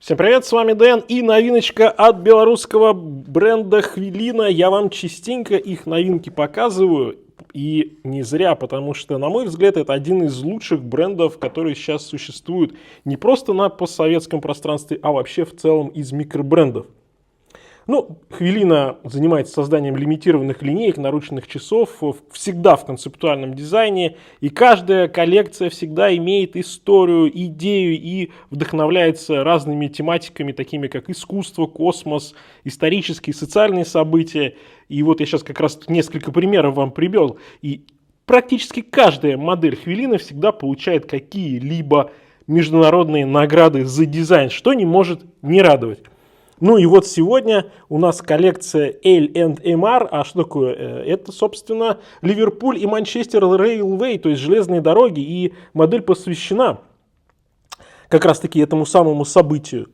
Всем привет, с вами Дэн и новиночка от белорусского бренда Хвилина. Я вам частенько их новинки показываю, и не зря, потому что, на мой взгляд, это один из лучших брендов, которые сейчас существуют не просто на постсоветском пространстве, а вообще в целом из микробрендов. Ну, Хвилина занимается созданием лимитированных линеек, наручных часов, всегда в концептуальном дизайне, и каждая коллекция всегда имеет историю, идею и вдохновляется разными тематиками, такими как искусство, космос, исторические, социальные события. И вот я сейчас как раз несколько примеров вам привел, и практически каждая модель Хвилина всегда получает какие-либо международные награды за дизайн, что не может не радовать. Ну и вот сегодня у нас коллекция L&MR, а что такое? Это, собственно, Ливерпуль и Манчестер Рейлвей, то есть железные дороги, и модель посвящена как раз-таки этому самому событию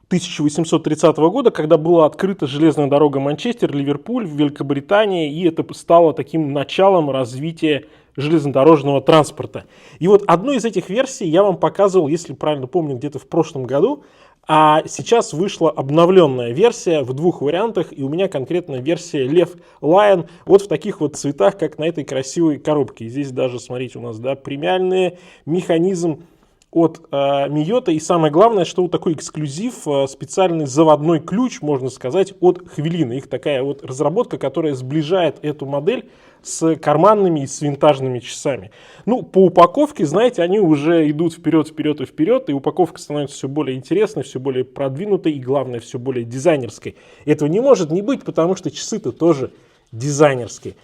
1830 года, когда была открыта железная дорога Манчестер-Ливерпуль в Великобритании, и это стало таким началом развития железнодорожного транспорта. И вот одну из этих версий я вам показывал, если правильно помню, где-то в прошлом году. А сейчас вышла обновленная версия в двух вариантах, и у меня конкретно версия Лев Lion вот в таких вот цветах, как на этой красивой коробке. И здесь даже, смотрите, у нас премиальный механизм от Miyota, и самое главное, что вот такой эксклюзив, специальный заводной ключ, можно сказать, от Хвилина. Их такая вот разработка, которая сближает эту модель с карманными и с винтажными часами. Ну, по упаковке, знаете, они уже идут вперед, вперед и вперед, и упаковка становится все более интересной, все более продвинутой и, главное, все более дизайнерской. Этого не может не быть, потому что часы-то тоже дизайнерские.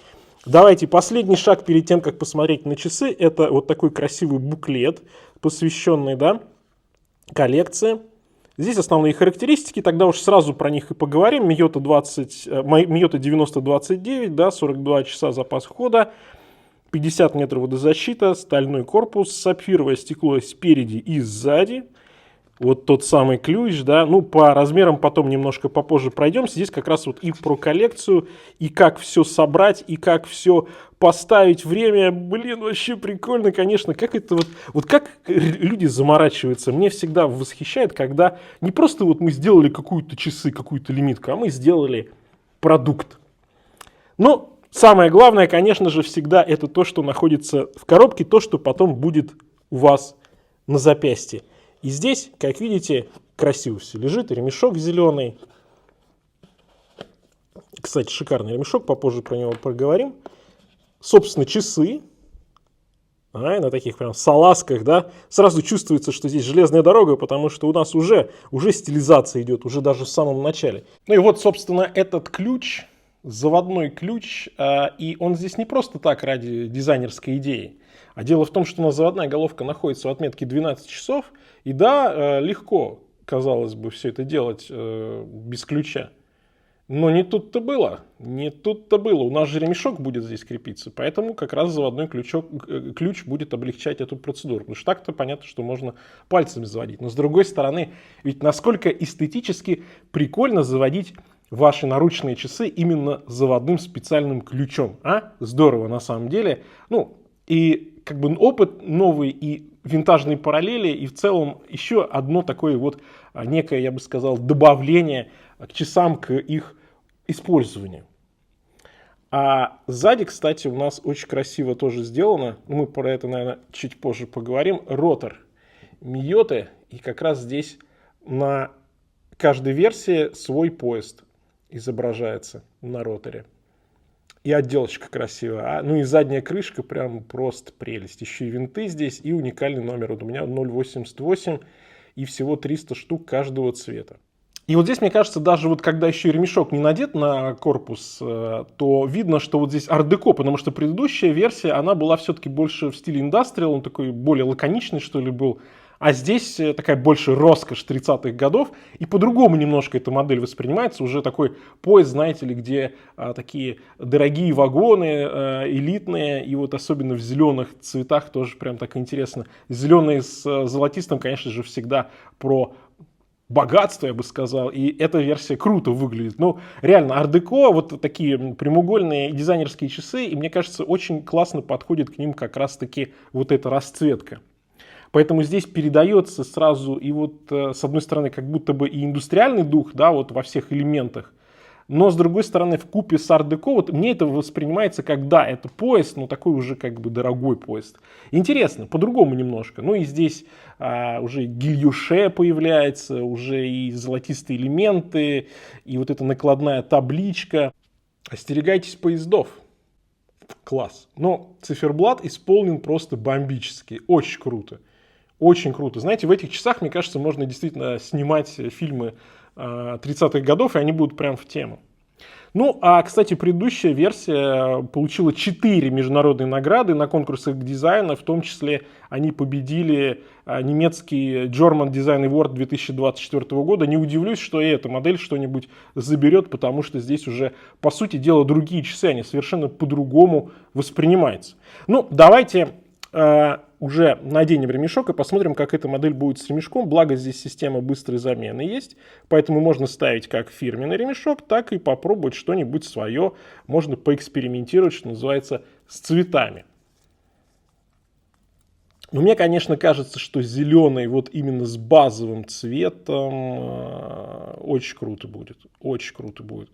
Давайте последний шаг перед тем, как посмотреть на часы, это вот такой красивый буклет, посвященный, коллекции. Здесь основные характеристики, тогда уж сразу про них и поговорим. Miyota 9029, 42 часа запас хода, 50 метров водозащита, стальной корпус, сапфировое стекло спереди и сзади. Вот тот самый ключ, ну по размерам потом немножко попозже пройдемся. Здесь как раз вот и про коллекцию, и как все собрать, и как все поставить время. Блин, вообще прикольно, конечно. Как это вот как люди заморачиваются. Мне всегда восхищает, когда не просто вот мы сделали какую-то часы, какую-то лимитку, а мы сделали продукт. Но самое главное, конечно же, всегда это то, что находится в коробке, то, что потом будет у вас на запястье. И здесь, как видите, красиво все лежит, ремешок зеленый. Кстати, шикарный ремешок, попозже про него поговорим. Собственно, часы. На таких прям салазках, Сразу чувствуется, что здесь железная дорога, потому что у нас уже стилизация идет, уже даже в самом начале. Ну и вот, собственно, этот ключ, заводной ключ, и он здесь не просто так ради дизайнерской идеи. А дело в том, что у нас заводная головка находится в отметке 12 часов. И легко, казалось бы, все это делать без ключа. Но не тут-то было. Не тут-то было. У нас же ремешок будет здесь крепиться. Поэтому как раз заводной ключ будет облегчать эту процедуру. Потому что так-то понятно, что можно пальцами заводить. Но с другой стороны, ведь насколько эстетически прикольно заводить ваши наручные часы именно заводным специальным ключом. Здорово на самом деле. И как бы опыт новый и винтажные параллели, и в целом еще одно такое вот некое, я бы сказал, добавление к часам, к их использованию. А сзади, кстати, у нас очень красиво тоже сделано, мы про это, наверное, чуть позже поговорим, ротор Miyota, и как раз здесь на каждой версии свой поезд изображается на роторе. И отделочка красивая. Ну и задняя крышка прям просто прелесть. Еще и винты здесь, и уникальный номер. Вот у меня 0,88 и всего 300 штук каждого цвета. И вот здесь, мне кажется, даже вот когда еще ремешок не надет на корпус, то видно, что вот здесь ар-деко, потому что предыдущая версия, она была все-таки больше в стиле индастриал, он такой более лаконичный, что ли, был. А здесь такая больше роскошь 30-х годов, и по-другому немножко эта модель воспринимается, уже такой поезд, знаете ли, где такие дорогие вагоны, элитные, и вот особенно в зеленых цветах тоже прям так интересно. Зеленый с золотистым, конечно же, всегда про богатство, я бы сказал, и эта версия круто выглядит. Ну, реально, ар-деко, вот такие прямоугольные дизайнерские часы, и мне кажется, очень классно подходит к ним как раз-таки вот эта расцветка. Поэтому здесь передается сразу и вот с одной стороны как будто бы и индустриальный дух, да, вот во всех элементах, но с другой стороны вкупе с ар-деко, вот мне это воспринимается как, да, это поезд, но такой уже как бы дорогой поезд. Интересно, по-другому немножко. Ну и здесь уже гильюше появляется, уже и золотистые элементы, и вот эта накладная табличка. Остерегайтесь поездов. Класс. Но циферблат исполнен просто бомбически. Очень круто. Очень круто. Знаете, в этих часах, мне кажется, можно действительно снимать фильмы 30-х годов, и они будут прям в тему. Ну, а, кстати, предыдущая версия получила 4 международные награды на конкурсах дизайна, в том числе они победили немецкий German Design Award 2024 года. Не удивлюсь, что и эта модель что-нибудь заберет, потому что здесь уже, по сути дела, другие часы, они совершенно по-другому воспринимаются. Ну, давайте уже наденем ремешок и посмотрим, как эта модель будет с ремешком. Благо здесь система быстрой замены есть, поэтому можно ставить как фирменный ремешок, так и попробовать что-нибудь свое. Можно поэкспериментировать, что называется, с цветами. Но мне, конечно, кажется, что зеленый вот именно с базовым цветом очень круто будет. Очень круто будет.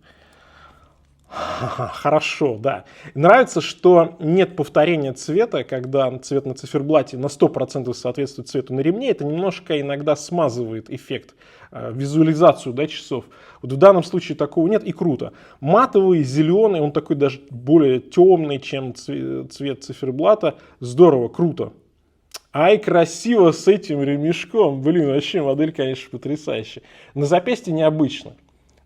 Хорошо, да. Нравится, что нет повторения цвета, когда цвет на циферблате на 100% соответствует цвету на ремне. Это немножко иногда смазывает эффект, визуализацию, да, часов. Вот в данном случае такого нет, и круто. Матовый, зеленый, он такой даже более темный, чем цвет циферблата. Здорово, круто. Ай, красиво с этим ремешком. Блин, вообще модель, конечно, потрясающая. На запястье необычно.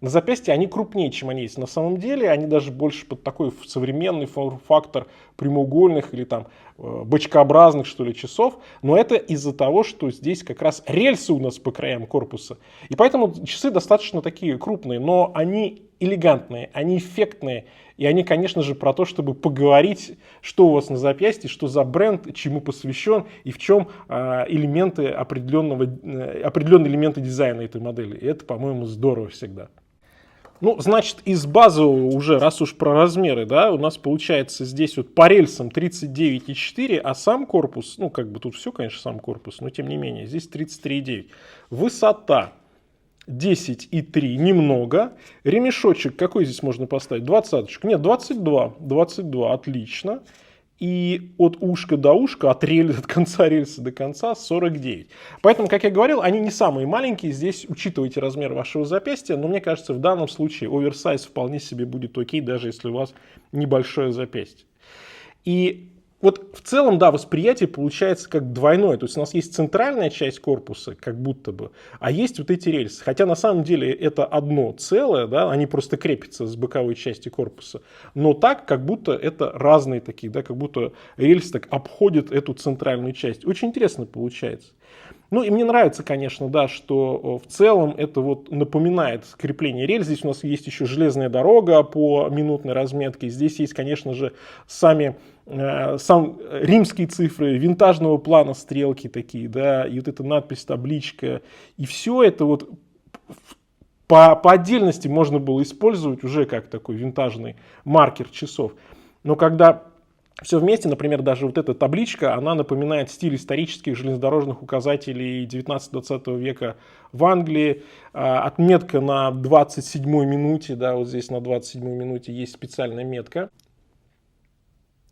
На запястье они крупнее, чем они есть. На самом деле они даже больше под такой современный форм-фактор прямоугольных или там бочкообразных, что ли, часов. Но это из-за того, что здесь как раз рельсы у нас по краям корпуса. И поэтому часы достаточно такие крупные, но они элегантные, они эффектные. И они, конечно же, про то, чтобы поговорить, что у вас на запястье, что за бренд, чему посвящен и в чем элементы определенные элементы дизайна этой модели. И это, по-моему, здорово всегда. Ну, значит, из базового уже, раз уж про размеры, да, у нас получается здесь вот по рельсам 39,4, а сам корпус, ну, как бы тут все, конечно, сам корпус, но тем не менее, здесь 33,9. Высота 10,3, немного. Ремешочек какой здесь можно поставить? 20? Нет, 22. 22, отлично. И от ушка до ушка, от конца рельса до конца 49. Поэтому, как я говорил, они не самые маленькие. Здесь учитывайте размер вашего запястья. Но мне кажется, в данном случае оверсайз вполне себе будет окей, даже если у вас небольшое запястье. И вот в целом, да, восприятие получается как двойное. То есть у нас есть центральная часть корпуса, как будто бы, а есть вот эти рельсы. Хотя на самом деле это одно целое, да, они просто крепятся с боковой части корпуса. Но так, как будто это разные такие, да, как будто рельсы так обходят эту центральную часть. Очень интересно получается. Ну и мне нравится, конечно, да, что в целом это вот напоминает крепление рельс. Здесь у нас есть еще железная дорога по минутной разметке. Здесь есть, конечно же, сам римские цифры, винтажного плана стрелки такие, да, и вот эта надпись, табличка. И все это вот по отдельности можно было использовать уже как такой винтажный маркер часов. Но когда все вместе, например, даже вот эта табличка, она напоминает стиль исторических железнодорожных указателей 19-20 века в Англии. Отметка на 27-й минуте, да, вот здесь на 27-й минуте есть специальная метка.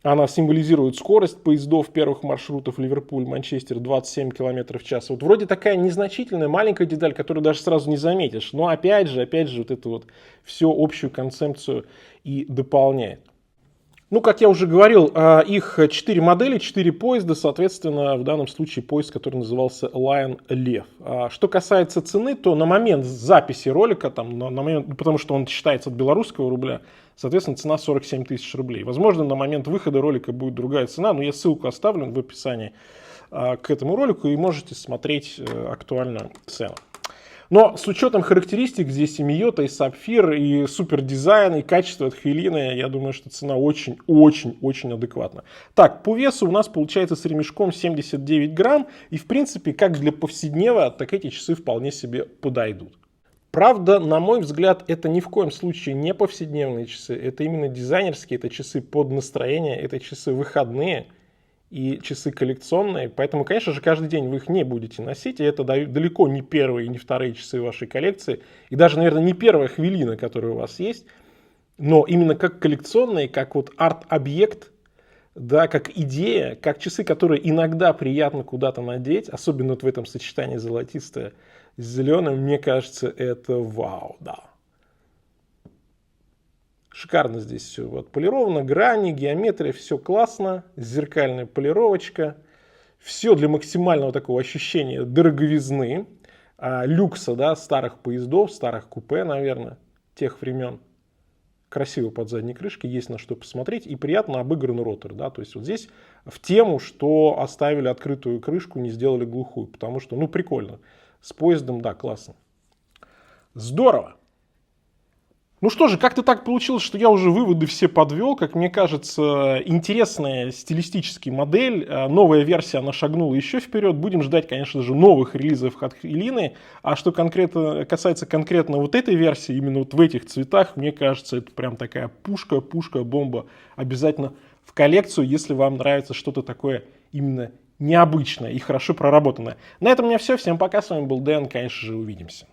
Она символизирует скорость поездов первых маршрутов Ливерпуль-Манчестер 27 км в час. Вот вроде такая незначительная, маленькая деталь, которую даже сразу не заметишь. Но опять же, вот это вот всю общую концепцию и дополняет. Ну, как я уже говорил, их 4 модели, 4 поезда, соответственно, в данном случае поезд, который назывался Lion Лев. Что касается цены, то на момент записи ролика, там, на момент, потому что он считается от белорусского рубля, соответственно, цена 47 тысяч рублей. Возможно, на момент выхода ролика будет другая цена, но я ссылку оставлю в описании к этому ролику и можете смотреть актуальную цену. Но с учетом характеристик здесь и Миота, и Сапфир, и супер дизайн, и качество от Хейлины, я думаю, что цена очень-очень-очень адекватна. Так, по весу у нас получается с ремешком 79 грамм, и в принципе, как для повседнева, так эти часы вполне себе подойдут. Правда, на мой взгляд, это ни в коем случае не повседневные часы, это именно дизайнерские, это часы под настроение, это часы выходные. и часы коллекционные, поэтому, конечно же, каждый день вы их не будете носить, и это далеко не первые и не вторые часы вашей коллекции, и даже, наверное, не первая хвилина, которая у вас есть, но именно как коллекционные, как вот арт-объект, да, как идея, как часы, которые иногда приятно куда-то надеть, особенно вот в этом сочетании золотистое с зеленым, мне кажется, это вау, да. Шикарно здесь все отполировано, грани, геометрия, все классно, зеркальная полировочка. Все для максимального такого ощущения дороговизны, люкса, да, старых поездов, старых купе, наверное, тех времен. Красиво под задней крышкой, есть на что посмотреть, и приятно обыгран ротор, да, то есть вот здесь в тему, что оставили открытую крышку, не сделали глухую, потому что, ну, прикольно. С поездом, да, классно. Здорово. Ну что же, как-то так получилось, что я уже выводы все подвел. Как мне кажется, интересная стилистическая модель. Новая версия, она шагнула еще вперед. Будем ждать, конечно же, новых релизов от Хвилины. А что конкретно касается конкретно вот этой версии, именно вот в этих цветах, мне кажется, это прям такая пушка, бомба. Обязательно в коллекцию, если вам нравится что-то такое именно необычное и хорошо проработанное. На этом у меня все. Всем пока. С вами был Дэн. Конечно же, увидимся.